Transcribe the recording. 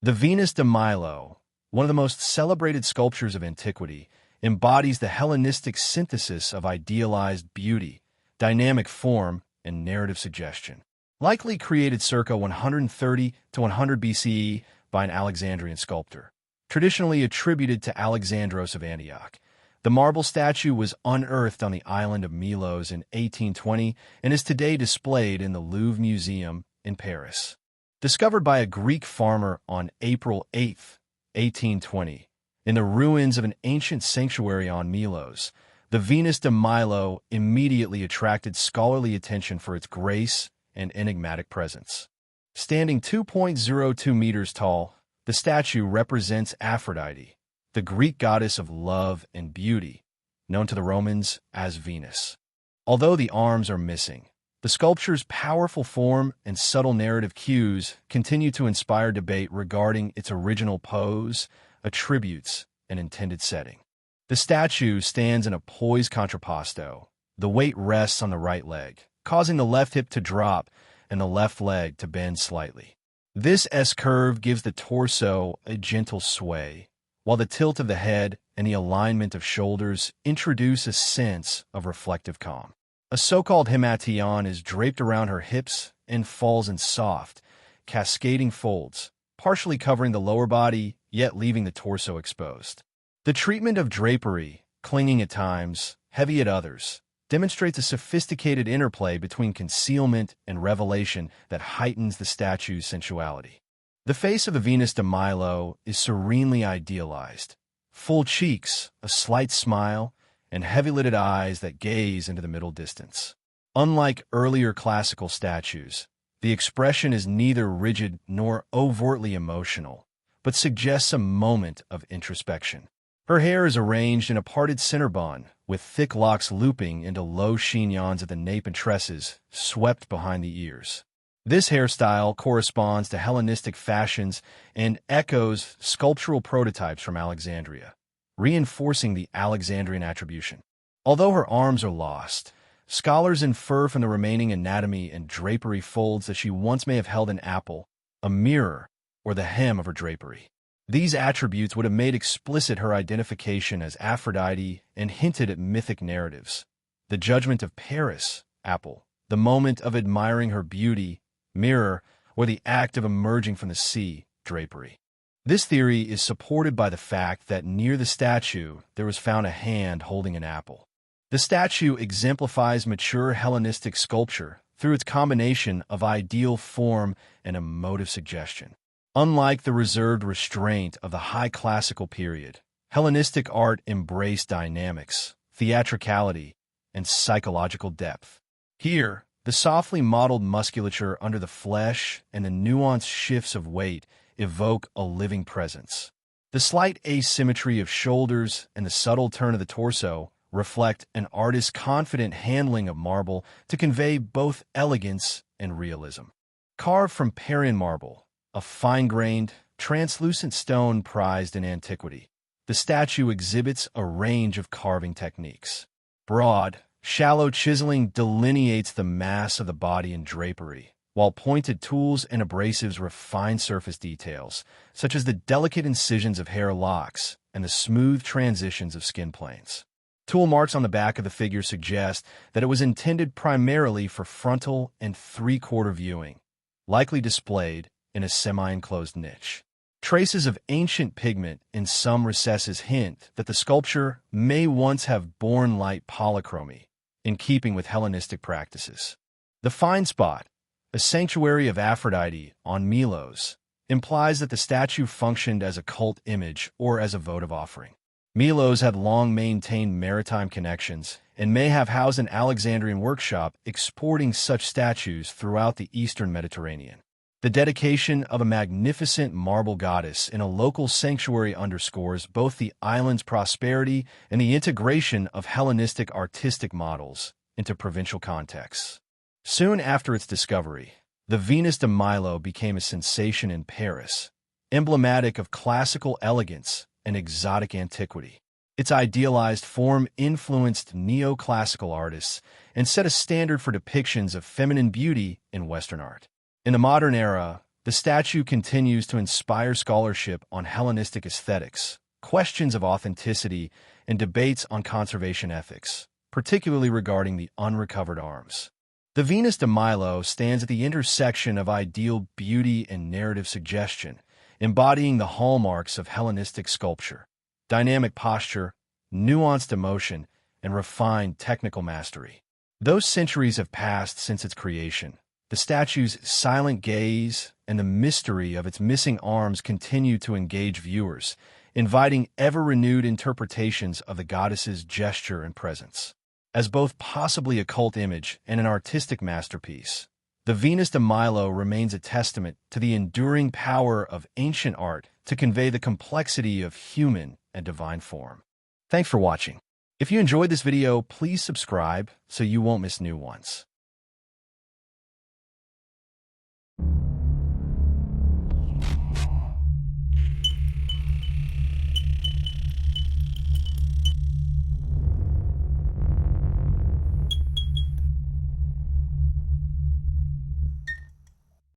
The Venus de Milo, one of the most celebrated sculptures of antiquity, embodies the Hellenistic synthesis of idealized beauty, dynamic form, and narrative suggestion. Likely created circa 130 to 100 BCE by an Alexandrian sculptor, traditionally attributed to Alexandros of Antioch. The marble statue was unearthed on the island of Milos in 1820 and is today displayed in the Louvre Museum in Paris. Discovered by a Greek farmer on April 8, 1820, in the ruins of an ancient sanctuary on Milos, the Venus de Milo immediately attracted scholarly attention for its grace and enigmatic presence. Standing 2.02 meters tall, the statue represents Aphrodite, the Greek goddess of love and beauty, known to the Romans as Venus. Although the arms are missing, the sculpture's powerful form and subtle narrative cues continue to inspire debate regarding its original pose, attributes, and intended setting. The statue stands in a poised contrapposto. The weight rests on the right leg, causing the left hip to drop and the left leg to bend slightly. This S-curve gives the torso a gentle sway, while the tilt of the head and the alignment of shoulders introduce a sense of reflective calm. A so-called himation is draped around her hips and falls in soft, cascading folds, partially covering the lower body, yet leaving the torso exposed. The treatment of drapery, clinging at times, heavy at others, demonstrates a sophisticated interplay between concealment and revelation that heightens the statue's sensuality. The face of the Venus de Milo is serenely idealized. Full cheeks, a slight smile, and heavy-lidded eyes that gaze into the middle distance. Unlike earlier classical statues, the expression is neither rigid nor overtly emotional, but suggests a moment of introspection. Her hair is arranged in a parted center bun, with thick locks looping into low chignons at the nape and tresses, swept behind the ears. This hairstyle corresponds to Hellenistic fashions and echoes sculptural prototypes from Alexandria, reinforcing the Alexandrian attribution. Although her arms are lost, scholars infer from the remaining anatomy and drapery folds that she once may have held an apple, a mirror, or the hem of her drapery. These attributes would have made explicit her identification as Aphrodite and hinted at mythic narratives. The judgment of Paris, apple, the moment of admiring her beauty, mirror, or the act of emerging from the sea, drapery. This theory is supported by the fact that near the statue there was found a hand holding an apple. The statue exemplifies mature Hellenistic sculpture through its combination of ideal form and emotive suggestion. Unlike the reserved restraint of the high classical period, Hellenistic art embraced dynamics, theatricality, and psychological depth. Here, the softly modeled musculature under the flesh and the nuanced shifts of weight evoke a living presence. The slight asymmetry of shoulders and the subtle turn of the torso reflect an artist's confident handling of marble to convey both elegance and realism. Carved from Parian marble, a fine-grained, translucent stone prized in antiquity, the statue exhibits a range of carving techniques. Broad, shallow chiseling delineates the mass of the body and drapery, while pointed tools and abrasives refine surface details, such as the delicate incisions of hair locks and the smooth transitions of skin planes. Tool marks on the back of the figure suggest that it was intended primarily for frontal and three-quarter viewing, likely displayed in a semi-enclosed niche. Traces of ancient pigment in some recesses hint that the sculpture may once have borne light polychromy, in keeping with Hellenistic practices. The fine spot, a sanctuary of Aphrodite on Milos, implies that the statue functioned as a cult image or as a votive offering. Milos had long maintained maritime connections and may have housed an Alexandrian workshop exporting such statues throughout the eastern Mediterranean. The dedication of a magnificent marble goddess in a local sanctuary underscores both the island's prosperity and the integration of Hellenistic artistic models into provincial contexts. Soon after its discovery, the Venus de Milo became a sensation in Paris, emblematic of classical elegance and exotic antiquity. Its idealized form influenced neoclassical artists and set a standard for depictions of feminine beauty in Western art. In the modern era, The statue continues to inspire scholarship on Hellenistic aesthetics, questions of authenticity, and debates on conservation ethics, particularly regarding the unrecovered arms. The Venus de Milo stands at the intersection of ideal beauty and narrative suggestion, embodying the hallmarks of Hellenistic sculpture: dynamic posture, nuanced emotion, and refined technical mastery. Though centuries have passed since its creation, the statue's silent gaze and the mystery of its missing arms continue to engage viewers, inviting ever-renewed interpretations of the goddess's gesture and presence. As both possibly a cult image and an artistic masterpiece, the Venus de Milo remains a testament to the enduring power of ancient art to convey the complexity of human and divine form. Thanks for watching. If you enjoyed this video, please subscribe so you won't miss new ones.